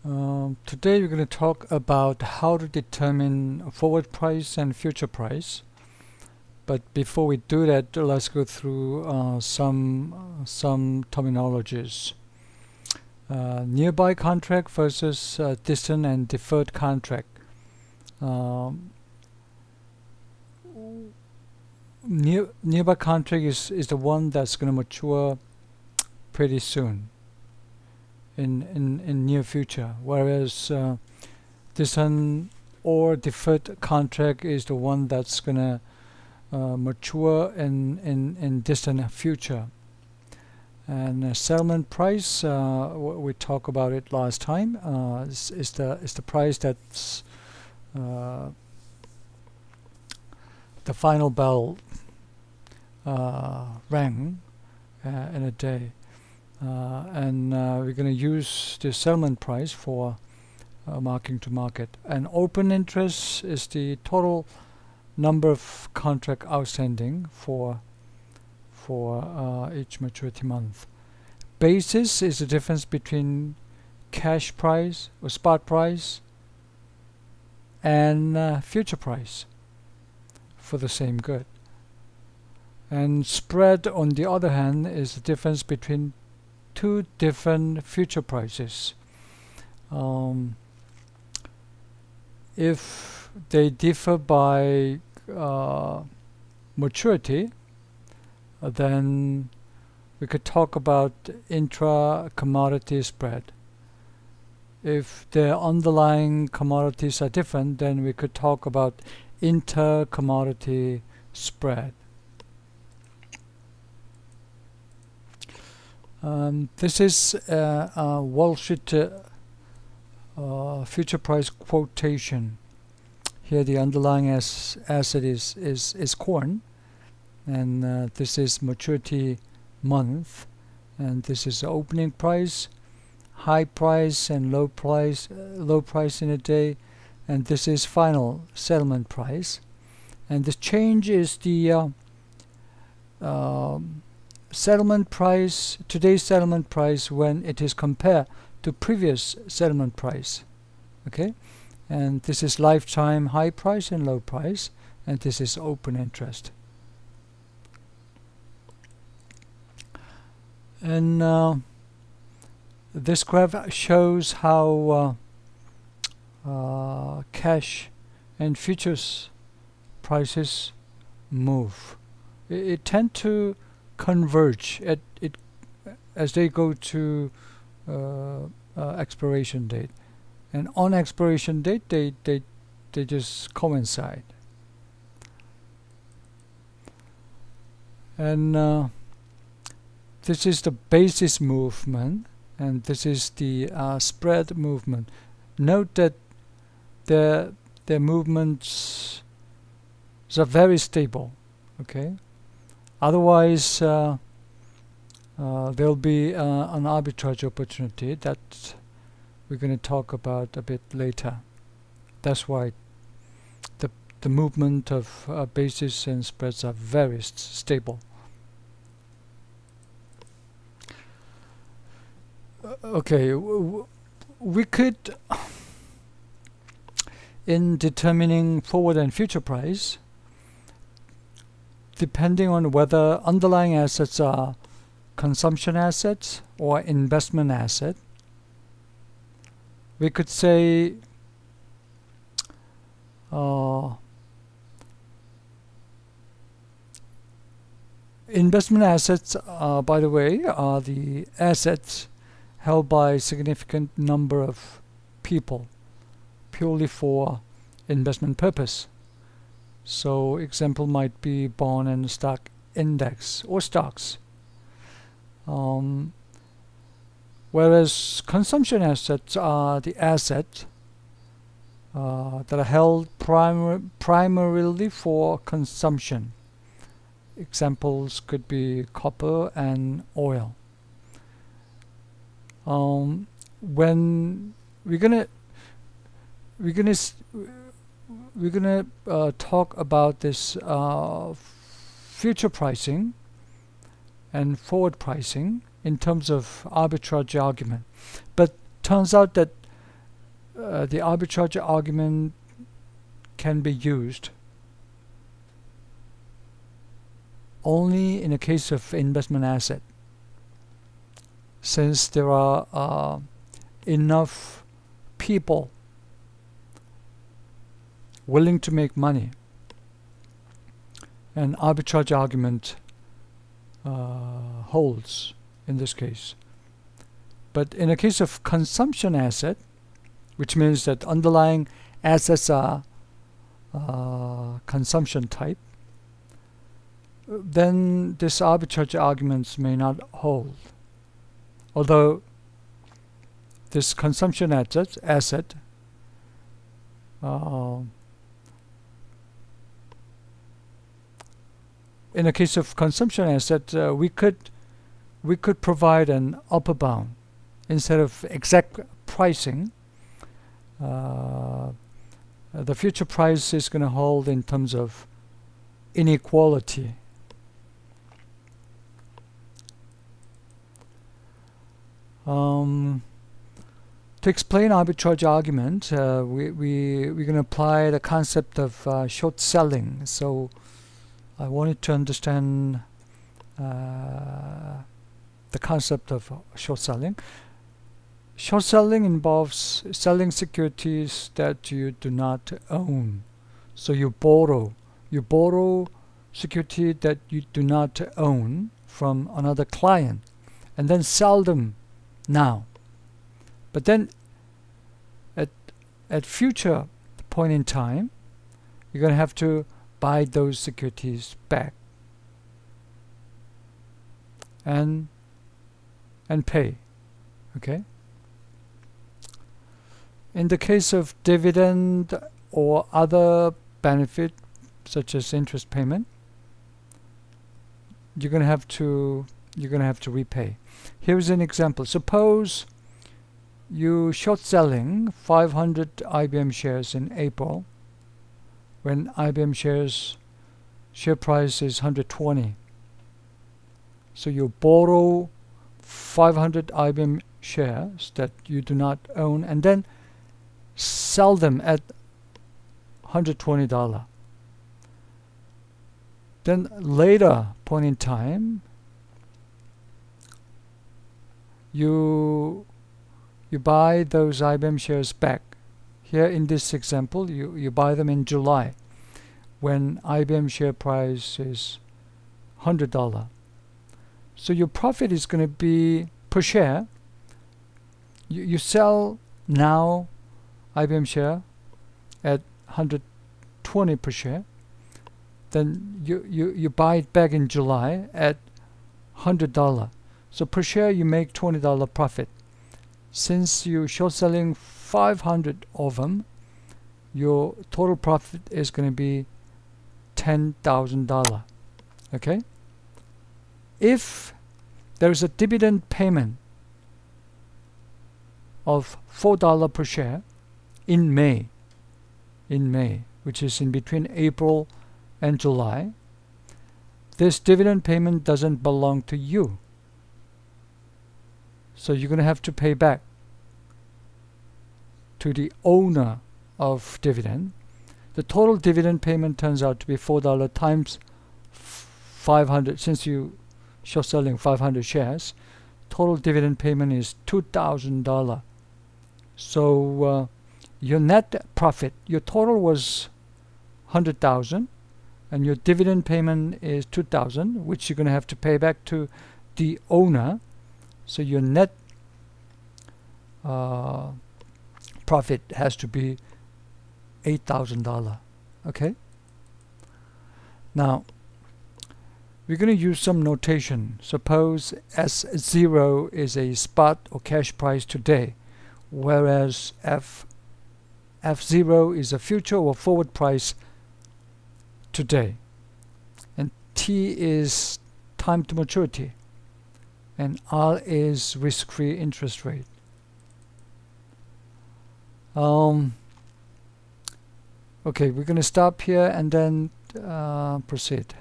Today we're going to talk about how to determine forward price and future price. But before we do that, let's go through some terminologies. Nearby contract versus distant and deferred contract. Um, Nearby contract is the one that's going to mature pretty soon in near future, whereas distant or deferred contract is the one that's going to mature in distant future. And settlement price, we talked about it last time, is the price that's the final bell rang in a day. And we're going to use the settlement price for marking to market. And open interest is the total number of contract outstanding for each maturity month. Basis is the difference between cash price or spot price and future price for the same good. And spread, on the other hand, is the difference between two different future prices. If they differ by maturity, then we could talk about intra-commodity spread. If the underlying commodities are different, then we could talk about inter-commodity spread. This is a Wall Street future price quotation. Here the underlying asset is corn, and this is maturity month, and this is the opening price, high price and low price in a day, and this is final settlement price. And the change is the settlement price, today's settlement price, when it is compared to previous settlement price. Okay, and this is lifetime high price and low price, and this is open interest. And this graph shows how cash and futures prices move. It tend to converge as they go to expiration date, and on expiration date they just coincide. And this is the basis movement, and this is the spread movement. Note that their movements are very stable. Okay. Otherwise, there'll be an arbitrage opportunity that we're going to talk about a bit later. That's why the movement of basis and spreads are very stable. Okay, we could, in determining forward and future price, depending on whether underlying assets are consumption assets or investment asset, we could say investment assets, by the way, are the assets held by a significant number of people purely for investment purpose. So example might be bond and stock index or stocks. Whereas consumption assets are the assets that are held primarily for consumption. Examples could be copper and oil. When we're gonna talk about this future pricing and forward pricing in terms of arbitrage argument, but turns out that the arbitrage argument can be used only in a case of investment asset, since there are enough people willing to make money, and arbitrage argument holds in this case. But in a case of consumption asset, which means that underlying assets are consumption type, then this arbitrage arguments may not hold. Although this consumption asset in a case of consumption asset, we could provide an upper bound instead of exact pricing. The future price is going to hold in terms of inequality. To explain arbitrage argument, we're going to apply the concept of short selling. So I wanted to understand the concept of short selling. Short selling involves selling securities that you do not own. So you borrow security that you do not own from another client and then sell them now. But then at future point in time, you're going to have to buy those securities back and pay. Okay? In the case of dividend or other benefit such as interest payment, you're going to have to repay. Here's an example. Suppose you short selling 500 IBM shares in April when IBM share price is 120. So you borrow 500 IBM shares that you do not own and then sell them at $120. Then later point in time, you buy those IBM shares back. Here in this example, you buy them in July when IBM share price is $100. So your profit is going to be per share. You sell now IBM share at 120 per share. Then you buy it back in July at $100. So per share you make $20 profit. Since you short selling 500 of them, your total profit is going to be $10,000. Okay? If there is a dividend payment of $4 per share in May, which is in between April and July, this dividend payment doesn't belong to you. So you're going to have to pay back to the owner of dividend. The total dividend payment turns out to be $4 times 500. Since you short selling 500 shares, total dividend payment is $2,000. So your net profit, your total was $100,000, and your dividend payment is $2,000, which you're going to have to pay back to the owner. So your net profit has to be $8,000. Okay? Now, we're going to use some notation. Suppose S0 is a spot or cash price today, whereas F0 is a future or forward price today. And T is time to maturity. And R is risk-free interest rate. Okay, we're going to stop here and then proceed.